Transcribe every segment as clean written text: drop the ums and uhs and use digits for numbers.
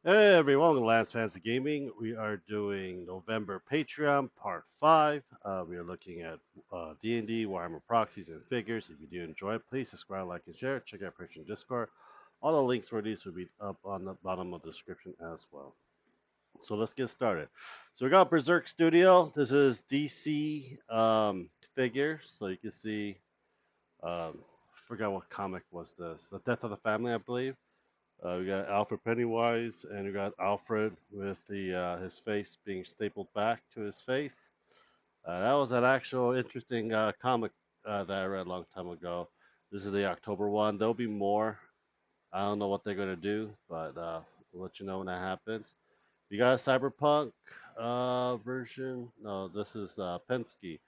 Hey everyone, welcome to Last Fantasy Gaming. We are doing November Patreon Part 5. We are looking at D&D, Warhammer Proxies, and Figures. If you do enjoy it, please subscribe, like, and share. Check out Patreon Discord. All the links for these will be up on the bottom of the description as well. So let's get started. So we got Berserk Studio. This is DC figure. So you can see, forgot what comic was this. The Death of the Family, I believe. We got Alfred Pennywise, and we got Alfred with the his face being stapled back to his face. That was an actual interesting comic that I read a long time ago. This is the October one. There'll be more. I don't know what they're gonna do, but we'll let you know when that happens. You got a Cyberpunk version. No, this is Penske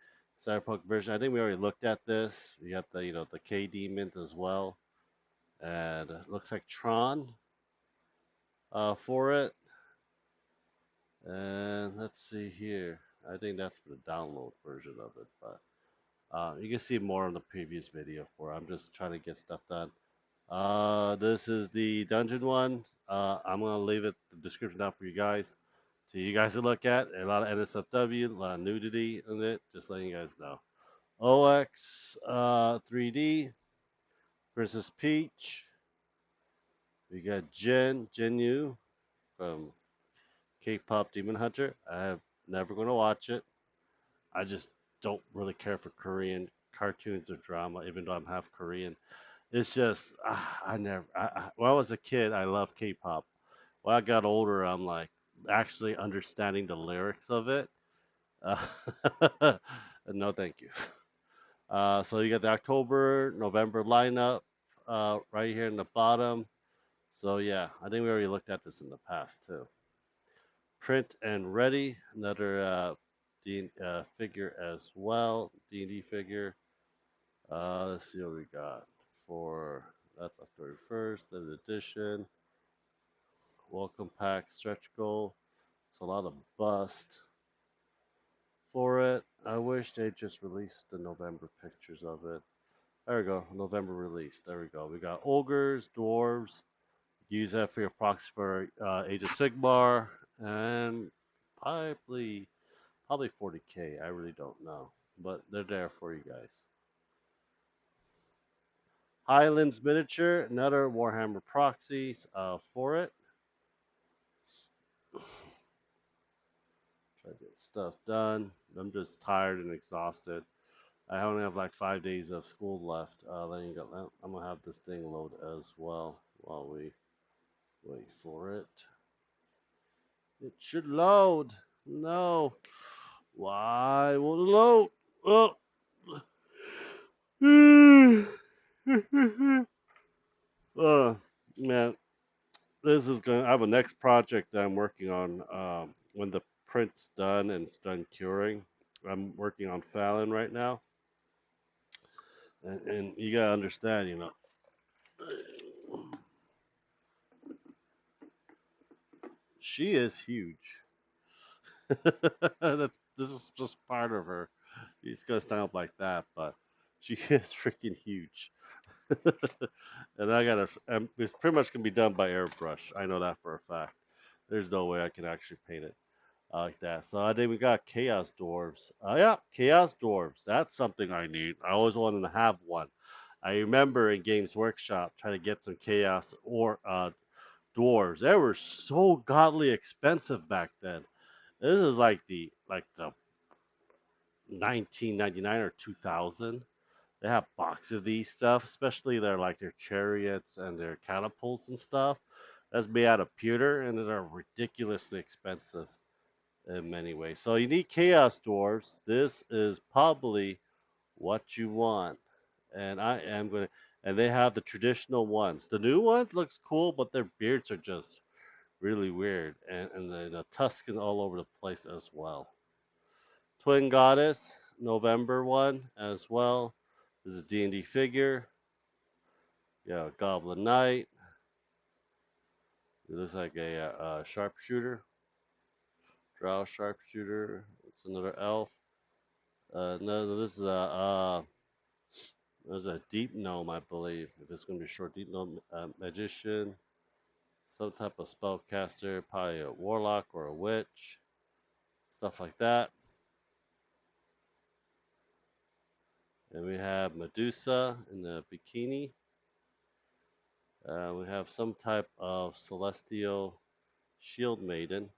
Cyberpunk version. I think we already looked at this. We got the the K demons as well, and it looks like Tron for it. And let's see here. I think that's the download version of it, but you can see more on the previous video for it. I'm just trying to get stuff done. This is the dungeon one. I'm gonna leave it the description down for you guys, so you guys to look at. A lot of NSFW, a lot of nudity in it. Just letting you guys know. OX 3D versus Peach. We got Jen from K-pop Demon Hunter. I have never gonna watch it. I just don't really care for Korean cartoons or drama, even though I'm half Korean. It's just I never. When I was a kid, I loved K-pop. When I got older, I'm like actually understanding the lyrics of it. Uh, no, thank you. So you got the October, November lineup right here in the bottom. So yeah, I think we already looked at this in the past too. Print and Ready, another figure as well, D&D figure. Let's see what we got for that's October 1st, the edition. Welcome pack, stretch goal. It's a lot of bust for it. I wish they just released the November pictures of it. There we go, November release. There we go. We got ogres, dwarves. Use that for your proxy for Age of Sigmar, and probably 40k. I really don't know, but they're there for you guys. Highlands miniature, another Warhammer proxies for it. Try to get stuff done. I'm just tired and exhausted. I only have like 5 days of school left. I'm gonna have this thing load as well while we wait for it. It should load. No. Why won't it load? Oh. uh, man, this is going. I have a next project that I'm working on. When the print's done and it's done curing, I'm working on Fallon right now, and you gotta understand, she is huge. This is just part of her. She's gonna stand up like that, but she is freaking huge. And it's pretty much gonna be done by airbrush. I know that for a fact. There's no way I can actually paint it like that. So I think we got Chaos Dwarves. Yeah, Chaos Dwarves. That's something I need. I always wanted to have one. I remember in Games Workshop trying to get some Chaos or dwarves. They were so godly expensive back then. This is like the 1999 or 2000. They have boxes of these stuff, especially their chariots and their catapults and stuff. That's made out of pewter, and they're ridiculously expensive in many ways. So you need Chaos Dwarves. This is probably what you want, and I am gonna. And they have the traditional ones. The new ones looks cool, but their beards are just really weird, and the Tuscan all over the place as well. Twin Goddess, November one as well. This is a D&D figure. Yeah, Goblin Knight. It looks like a sharpshooter. Drow sharpshooter. It's another elf. No, this is there's a deep gnome, I believe. If it's gonna be short, deep gnome magician. some type of spellcaster, probably a warlock or a witch, stuff like that. And we have Medusa in the bikini. We have some type of celestial shield maiden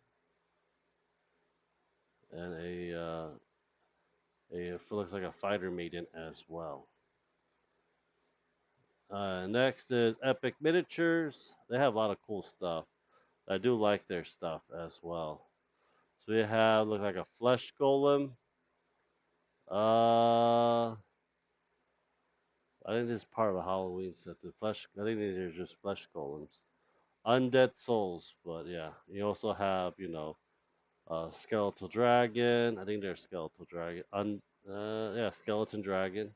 and a looks like a fighter maiden as well. Next is Epic Miniatures. They have a lot of cool stuff. I do like their stuff as well. So we have look like a flesh golem. Uh, I think this is part of a Halloween set. The flesh. I think these are just flesh golems. Undead souls, but yeah, you also have skeletal dragon. I think they're skeletal dragon. Yeah, skeleton dragon.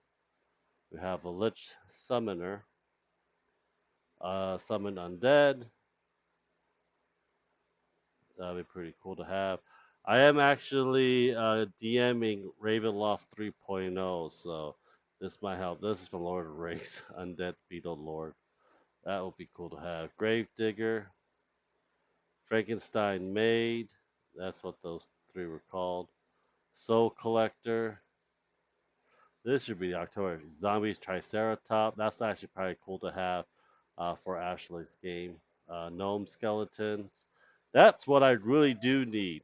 We have a lich summoner. Summon undead. That'd be pretty cool to have. I am actually DMing Ravenloft 3.0, so this might help. This is from Lord of the Rings, Undead Beetle Lord. That would be cool to have. Gravedigger, Frankenstein Maid. That's what those three were called. Soul Collector. This should be October. Zombies Triceratop. That's actually probably cool to have for Ashley's game. Gnome Skeletons. That's what I really do need.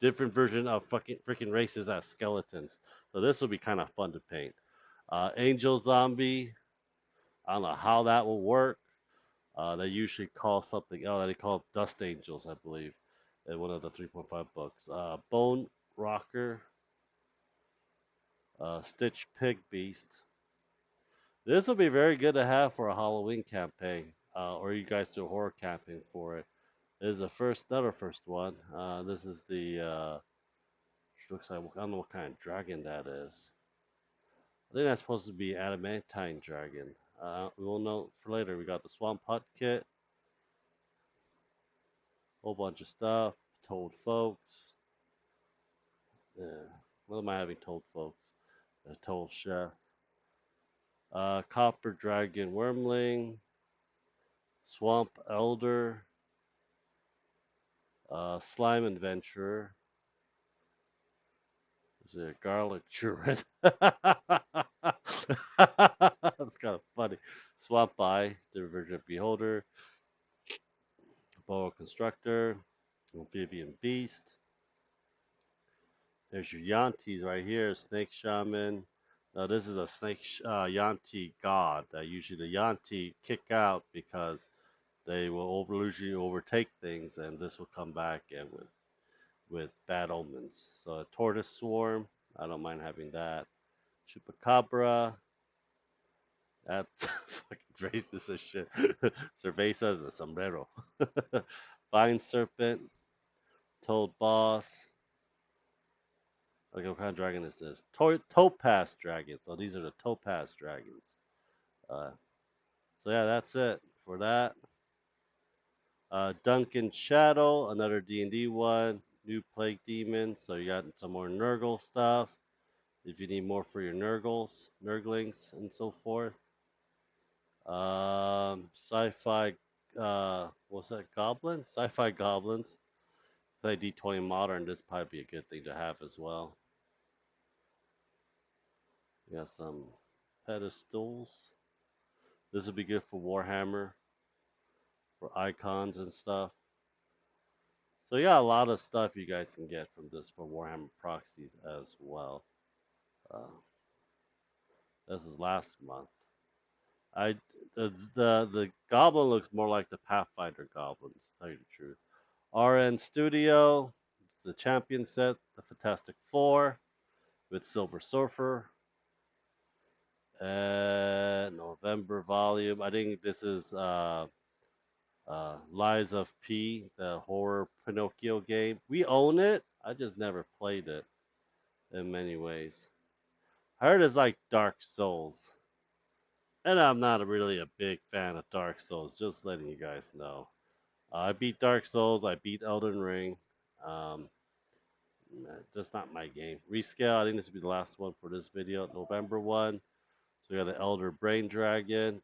Different version of fucking freaking races as skeletons. So this will be kind of fun to paint. Angel Zombie. I don't know how that will work. They usually call something else. They call Dust Angels, I believe, in one of the 3.5 books. Bone Rocker. Stitch Pig Beast. This would be very good to have for a Halloween campaign, or you guys do a horror campaign for it. This is the first, not our first one. This is the looks like I don't know what kind of dragon that is. I think that's supposed to be adamantine dragon. We will know for later. We got the swamp hut kit, whole bunch of stuff. Told folks. Yeah. What am I having told folks? Told chef. Copper dragon wormling. Swamp elder. Slime adventurer. Is it a garlic churret? That's kind of funny. Swamp Eye, Divergent Beholder, Boa Constructor, Amphibian Beast. There's your Yantis right here, Snake Shaman. Now this is a Snake Yanti god that usually the Yanti kick out because they will usually overtake things, and this will come back and with bad omens. So a Tortoise Swarm, I don't mind having that. Chupacabra, that's fucking racist as shit. Cerveza is a sombrero. Vine Serpent, Toad Boss. Okay, what kind of dragon is this? Topaz Dragon. So these are the Topaz Dragons. Uh, so yeah, that's it for that. Duncan Shadow, another D&D one. New Plague Demon. So you got some more Nurgle stuff. If you need more for your Nurglings, and so forth. Sci-fi, what's that? Goblin? Sci-fi goblins. Play D20 modern. This probably be a good thing to have as well. We got some pedestals. This would be good for Warhammer, for icons and stuff. So yeah, a lot of stuff you guys can get from this for Warhammer proxies as well. Uh, this is last month. I the goblin looks more like the Pathfinder goblins. To tell you the truth. RN Studio, it's the champion set, the Fantastic Four with Silver Surfer. And November volume. I think this is Lies of P, the horror Pinocchio game. We own it. I just never played it in many ways. I heard it's like Dark Souls. And I'm not really a big fan of Dark Souls, just letting you guys know. I beat Dark Souls, I beat Elden Ring. Um, just not my game. Rescale, I think this will be the last one for this video, November one. So we got the Elder Brain Dragon,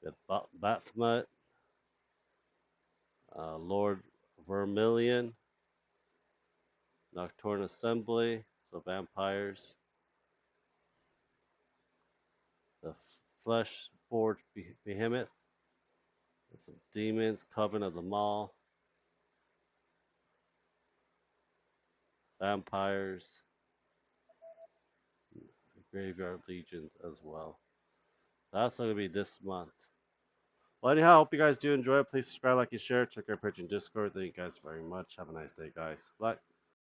we got Baphomet, Lord Vermilion, Nocturne Assembly, so vampires. The Flesh Forged Behemoth, and some demons. Coven of the Maw, vampires, Graveyard Legions as well. That's going to be this month. Well, anyhow, I hope you guys do enjoy it. Please subscribe, like, and share. Check our page in Discord. Thank you guys very much. Have a nice day, guys. Bye.